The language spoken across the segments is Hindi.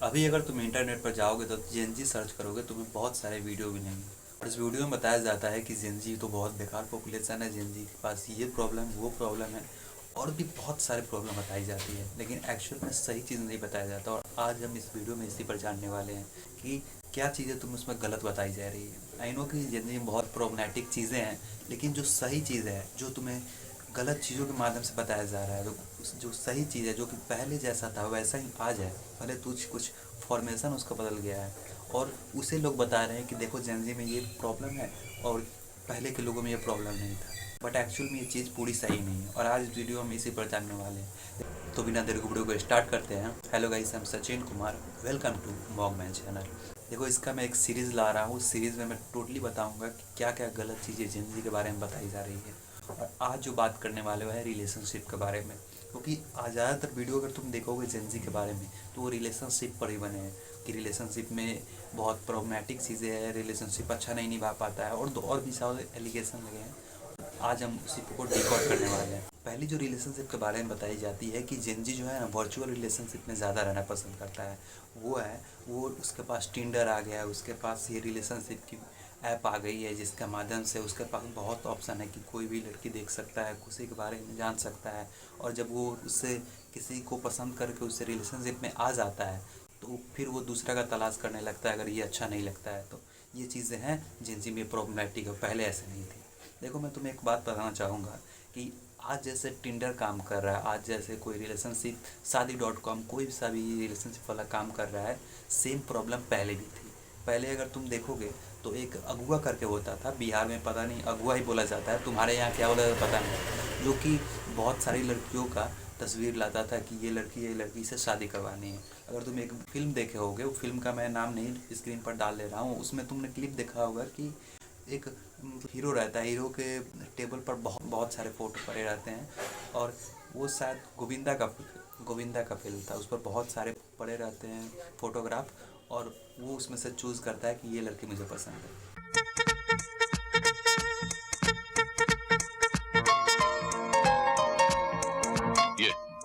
अभी अगर तुम इंटरनेट पर जाओगे तो जेनजी सर्च करोगे, तुम्हें बहुत सारे वीडियो मिलेंगे। और इस वीडियो में बताया जाता है कि जेनजी तो बहुत बेकार पॉपुलेशन है, जेनजी के पास ये प्रॉब्लम वो प्रॉब्लम है, और भी बहुत सारे प्रॉब्लम बताई जाती है, लेकिन एक्चुअल में सही चीज़ नहीं बताया जाता। और आज हम इस वीडियो में इसी पर जानने वाले हैं कि क्या चीज़ें तुम उसमें गलत बताई जा रही है। आई नो कि जेनजी में बहुत प्रॉब्लमेटिक चीज़ें हैं, लेकिन जो सही चीज़ है, जो तुम्हें गलत चीज़ों के माध्यम से बताया जा रहा है, जो सही चीज़ है, जो कि पहले जैसा था वैसा ही आज है, भले कुछ फॉर्मेशन उसका बदल गया है, और उसे लोग बता रहे हैं कि देखो जेनजी में ये प्रॉब्लम है और पहले के लोगों में ये प्रॉब्लम नहीं था। बट एक्चुअल में ये चीज़ पूरी सही नहीं है, और आज इस वीडियो में इसी पर जानने वाले हैं। तो बिना देर के वीडियो को स्टार्ट करते हैं। हेलो गाइस, हम सचिन कुमार, वेलकम टू मॉगमैन चैनल। देखो, इसका मैं एक सीरीज़ ला रहा हूँ। उस सीरीज़ में मैं टोटली बताऊँगा कि क्या क्या गलत चीज़ें जेनजी के बारे में बताई जा रही है। और आज जो बात करने वाले वो है रिलेशनशिप के बारे में, क्योंकि आज ज़्यादातर वीडियो अगर तुम देखोगे जेनजी के बारे में तो वो रिलेशनशिप पर ही बने हैं कि रिलेशनशिप में बहुत प्रॉब्लमेटिक चीज़ें हैं, रिलेशनशिप अच्छा नहीं निभा पाता है, और और भी सारे एलिगेशन लगे हैं। आज हम उसी को डिकोड करने वाले हैं। पहली जो रिलेशनशिप के बारे में बताई जाती है कि जेनजी जो है ना, वर्चुअल रिलेशनशिप में ज़्यादा रहना पसंद करता है। वो उसके पास टिंडर आ गया है, उसके पास ये रिलेशनशिप की ऐप आ गई है, जिसके माध्यम से उसके पास बहुत ऑप्शन है कि कोई भी लड़की देख सकता है, किसी के बारे में जान सकता है। और जब वो उससे किसी को पसंद करके उससे रिलेशनशिप में आ जाता है तो फिर वो दूसरा का तलाश करने लगता है, अगर ये अच्छा नहीं लगता है तो। ये चीज़ें हैं जेनजी में प्रॉब्लमेटिक है, पहले ऐसे नहीं थी। देखो, मैं तुम्हें एक बात बताना चाहूँगा कि आज जैसे टिंडर काम कर रहा है, आज जैसे कोई रिलेशनशिप शादी.com कोई सा भी रिलेशनशिप वाला काम कर रहा है, सेम प्रॉब्लम पहले भी थी। पहले अगर तुम देखोगे तो एक अगुआ करके होता था, बिहार में पता नहीं अगुआ ही बोला जाता है, तुम्हारे यहाँ क्या बोला जाता है पता नहीं, जो कि बहुत सारी लड़कियों का तस्वीर लाता था कि ये लड़की से शादी करवानी है। अगर तुम एक फिल्म देखे होगे, वो फिल्म का मैं नाम नहीं स्क्रीन पर डाल ले रहा हूँ, उसमें तुमने क्लिप देखा होगा कि एक हीरो रहता है, हीरो के टेबल पर बहुत बहुत सारे फ़ोटो पड़े रहते हैं, और वो शायद गोविंदा का फिल्म था, उस पर बहुत सारे पड़े रहते हैं फ़ोटोग्राफ, और वो उसमें से चूज़ करता है कि ये लड़की मुझे पसंद है।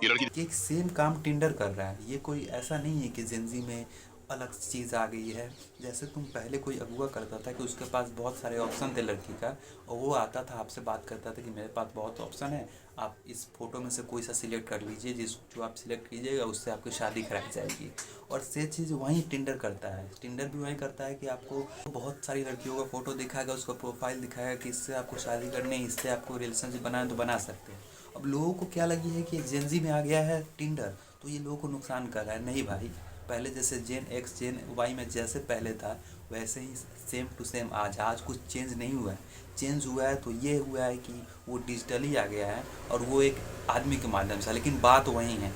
ये लड़की कि सेम काम टिंडर कर रहा है। ये कोई ऐसा नहीं है कि जेनजी में अलग चीज़ आ गई है। जैसे तुम पहले कोई अगुआ करता था कि उसके पास बहुत सारे ऑप्शन थे लड़की का, और वो आता था आपसे बात करता था कि मेरे पास बहुत ऑप्शन है, आप इस फ़ोटो में से कोई सा सिलेक्ट कर लीजिए, जो आप सिलेक्ट कीजिएगा उससे आपकी शादी कराई जाएगी। और से चीज़ वहीं टिंडर करता है, टिंडर भी वहीं करता है कि आपको बहुत सारी लड़कियों का फ़ोटो दिखाएगा, उसका प्रोफाइल दिखाएगा कि इससे आपको शादी करनी है, इससे आपको रिलेशनशिप बनाना है तो बना सकते हैं। अब लोगों को क्या लगी है कि जेनजी में आ गया है टिंडर, तो ये लोगों को नुकसान कर रहा है। नहीं भाई, पहले जैसे जेन एक्स जेन वाई में जैसे पहले था वैसे ही सेम टू सेम आज कुछ चेंज नहीं हुआ है। चेंज हुआ है तो ये हुआ है कि वो डिजिटली आ गया है, और वो एक आदमी के माध्यम से, लेकिन बात वही है।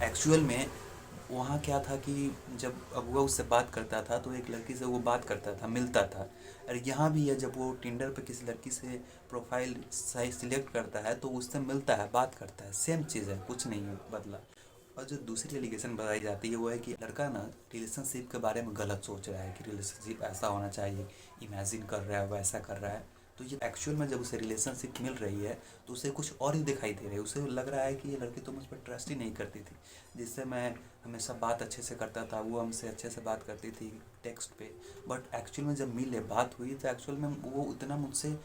एक्चुअल में वहाँ क्या था कि जब अगुआ उससे बात करता था तो एक लड़की से वो बात करता था, मिलता था। और यहाँ भी है, जब वो टिंडर पे किसी लड़की से प्रोफाइल सही सिलेक्ट करता है तो उससे मिलता है, बात करता है, सेम चीज़ है, कुछ नहीं है बदला। और जो दूसरी एलिगेशन बताई जाती है वो है कि लड़का ना रिलेशनशिप के बारे में गलत सोच रहा है कि रिलेशनशिप ऐसा होना चाहिए, इमेजिन कर रहा है, वैसा कर रहा है। तो ये एक्चुअल में जब उसे रिलेशनशिप मिल रही है तो उसे कुछ और ही दिखाई दे रही है। उसे लग रहा है कि ये लड़की तो मुझ पर ट्रस्ट ही नहीं करती थी, जिससे मैं हमेशा बात अच्छे से करता था, वो हमसे अच्छे से बात करती थी टेक्स्ट पे। बट एक्चुअल में जब मिले, बात हुई, तो एक्चुअल में वो उतना मुझसे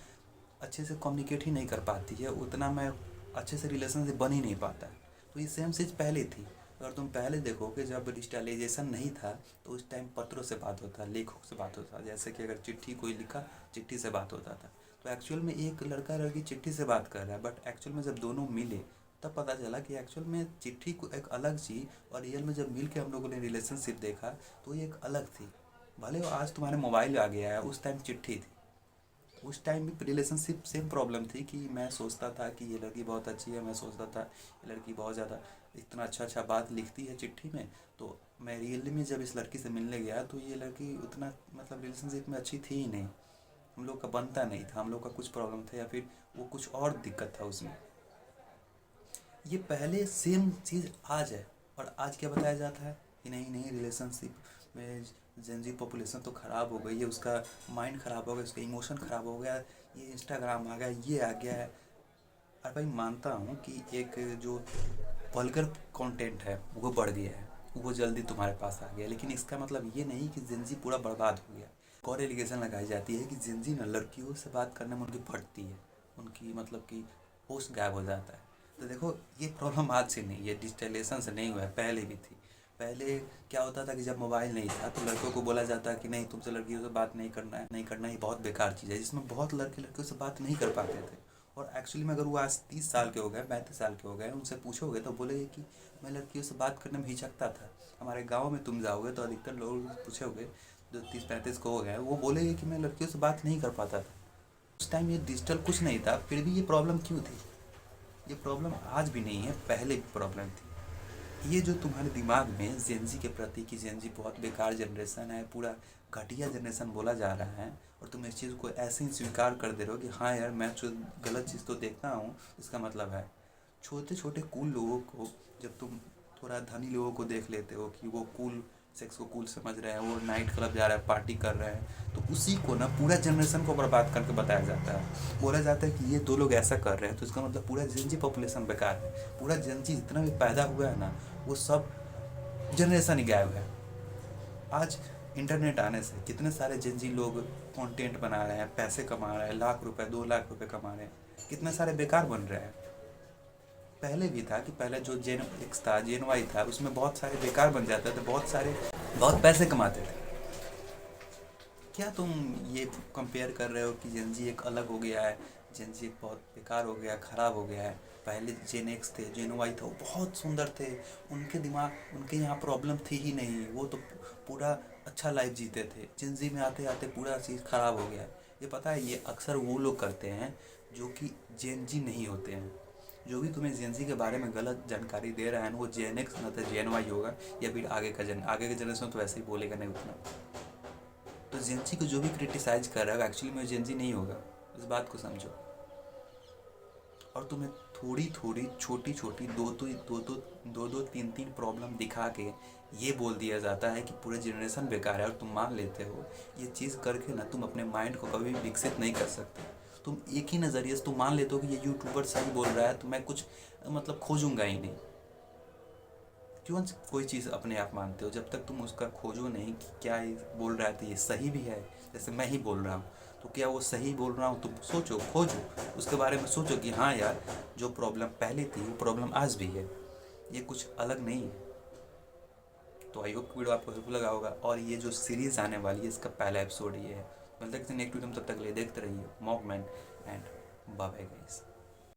अच्छे से कम्युनिकेट ही नहीं कर पाती है, उतना मैं अच्छे से रिलेशनशिप बन ही नहीं पाता है। तो ये सेम चीज़ पहले थी। अगर तुम पहले देखोगे, जब डिजिटलाइजेशन नहीं था तो उस टाइम पत्रों से बात होता, लेखों से बात होता, जैसे कि अगर चिट्ठी कोई लिखा, चिट्ठी से बात होता था। तो एक्चुअल में एक लड़का लड़की चिट्ठी से बात कर रहा है, बट एक्चुअल में जब दोनों मिले तब पता चला कि एक्चुअल में चिट्ठी को एक अलग चीज़, और रियल में जब मिल के हम लोगों ने रिलेशनशिप देखा तो ये एक अलग थी। भले आज तुम्हारे मोबाइल आ गया है, उस टाइम चिट्ठी थी। उस टाइम भी रिलेशनशिप सेम प्रॉब्लम थी कि मैं सोचता था कि ये लड़की बहुत अच्छी है, मैं सोचता था ये लड़की बहुत ज़्यादा इतना अच्छा बात लिखती है चिट्ठी में, तो मैं रियली में जब इस लड़की से मिलने गया तो ये लड़की उतना मतलब रिलेशनशिप में अच्छी थी ही नहीं, हम लोग का बनता नहीं था, हम लोग का कुछ प्रॉब्लम था, या फिर वो कुछ और दिक्कत था उसमें। ये पहले सेम चीज़ आज है, और आज क्या बताया जाता है कि नहीं नहीं, रिलेशनशिप में जेनजी पॉपुलेशन तो ख़राब हो गई है, उसका माइंड ख़राब हो गया, उसका इमोशन ख़राब हो गया, ये इंस्टाग्राम आ गया, ये आ गया है। और भाई मानता हूँ कि एक जो वल्गर कंटेंट है वो बढ़ गया है, वो जल्दी तुम्हारे पास आ गया। लेकिन इसका मतलब ये नहीं कि जेंजी पूरा बर्बाद हो गया। एक और एलिगेशन लगाई जाती है कि जेंजी ना लड़कियों से बात करने में उनकी फटती है, उनकी मतलब कि होश गायब हो जाता है। तो देखो, ये प्रॉब्लम आज से नहीं है, डिजिटलाइजेशन से नहीं हुआ है, पहले भी थी। पहले क्या होता था कि जब मोबाइल नहीं था तो लड़कों को बोला जाता कि नहीं, तुमसे लड़कियों से बात नहीं करना है, नहीं करना, ये बहुत बेकार चीज़ है, जिसमें बहुत लड़के लड़कियों से बात नहीं कर पाते थे। और एक्चुअली में अगर वो आज 30 साल के हो गए, 35 साल के हो गए, उनसे पूछोगे तो बोलेंगे कि मैं लड़कियों से बात करने में हिचकता था। हमारे गांव में तुम जाओगे तो अधिकतर लोग पूछोगे जो 30-35 को हो गए, वो बोलेंगे कि मैं लड़कियों से बात नहीं कर पाता था। उस टाइम ये डिजिटल कुछ नहीं था, फिर भी ये प्रॉब्लम क्यों थी? ये प्रॉब्लम आज भी नहीं है, पहले भी प्रॉब्लम थी। ये जो तुम्हारे दिमाग में जेनजी के प्रति कि जेनजी बहुत बेकार जनरेशन है, पूरा घटिया जनरेशन बोला जा रहा है, और तुम इस चीज़ को ऐसे ही स्वीकार कर दे रहे हो कि हाँ यार, मैं जो गलत चीज़ तो देखता हूँ, इसका मतलब है छोटे छोटे कूल लोगों को, जब तुम थोड़ा धनी लोगों को देख लेते हो कि वो कूल सेक्स को कूल समझ रहे हैं, वो नाइट क्लब जा रहे हैं, पार्टी कर रहे हैं, तो उसी को ना पूरा जनरेशन को बर्बाद करके बताया जाता है। बोला जाता है कि ये दो लोग ऐसा कर रहे हैं तो इसका मतलब पूरा जेनजी पॉपुलेशन बेकार है, पूरा जेनजी जितना भी पैदा हुआ है ना, वो सब जनरेशन ही गायब है। आज इंटरनेट आने से कितने सारे जेनजी लोग कंटेंट बना रहे हैं, पैसे कमा रहे हैं, लाख रुपए 2 लाख रुपए कमा रहे हैं, कितने सारे बेकार बन रहे हैं। पहले भी था कि पहले जो जेन एक्स था, जेन वाई था, उसमें बहुत सारे बेकार बन जाते थे, बहुत सारे बहुत पैसे कमाते थे। क्या तुम ये कंपेयर कर रहे हो कि जेनजी एक अलग हो गया है, जेनजी एक बहुत बेकार हो गया, ख़राब हो गया है? पहले जेन एक्स थे, जेन वाई था, वो बहुत सुंदर थे, उनके दिमाग, उनके यहाँ प्रॉब्लम थी ही नहीं, वो तो पूरा अच्छा लाइफ जीते थे। जेनजी में आते आते पूरा चीज़ ख़राब हो गया है। ये पता है, ये अक्सर वो लोग करते हैं जो कि जेनजी नहीं होते हैं। जो भी तुम्हें जेनजी के बारे में गलत जानकारी दे रहा है ना, वो जेन एक्स ना तो जेन वाई होगा, या फिर आगे का जनरेशन तो वैसे ही बोलेगा नहीं उतना। तो जेनजी को जो भी क्रिटिसाइज कर रहा है वो एक्चुअली में जेनजी नहीं होगा, इस बात को समझो। और तुम्हें थोड़ी थोड़ी छोटी छोटी दो दो तीन तीन प्रॉब्लम दिखा के ये बोल दिया जाता है कि पूरे जनरेशन बेकार है, और तुम मान लेते हो। ये चीज़ करके ना तुम अपने माइंड को कभी भी विकसित नहीं कर सकते। तुम एक ही नज़रिए से तुम मान लेते हो कि ये यूट्यूबर सही बोल रहा है, तो मैं कुछ मतलब खोजूंगा ही नहीं। क्यों कोई चीज़ अपने आप मानते हो? जब तक तुम उसका खोजो नहीं कि क्या ये बोल रहा है तो ये सही भी है। जैसे मैं ही बोल रहा हूँ, तो क्या वो सही बोल रहा हूँ? तुम सोचो, खोजो, उसके बारे में सोचो कि हाँ यार, जो प्रॉब्लम पहले थी वो प्रॉब्लम आज भी है, ये कुछ अलग नहीं है। तो आई होप वीडियो आपको हेल्पफुल लगा होगा, और ये जो सीरीज़ आने वाली है इसका पहला एपिसोड ये है। मतलब कि नेक्स्ट वीडियो में, तब तक ले देखते रहिए मॉकमैन, एंड बाय बाय गाइस।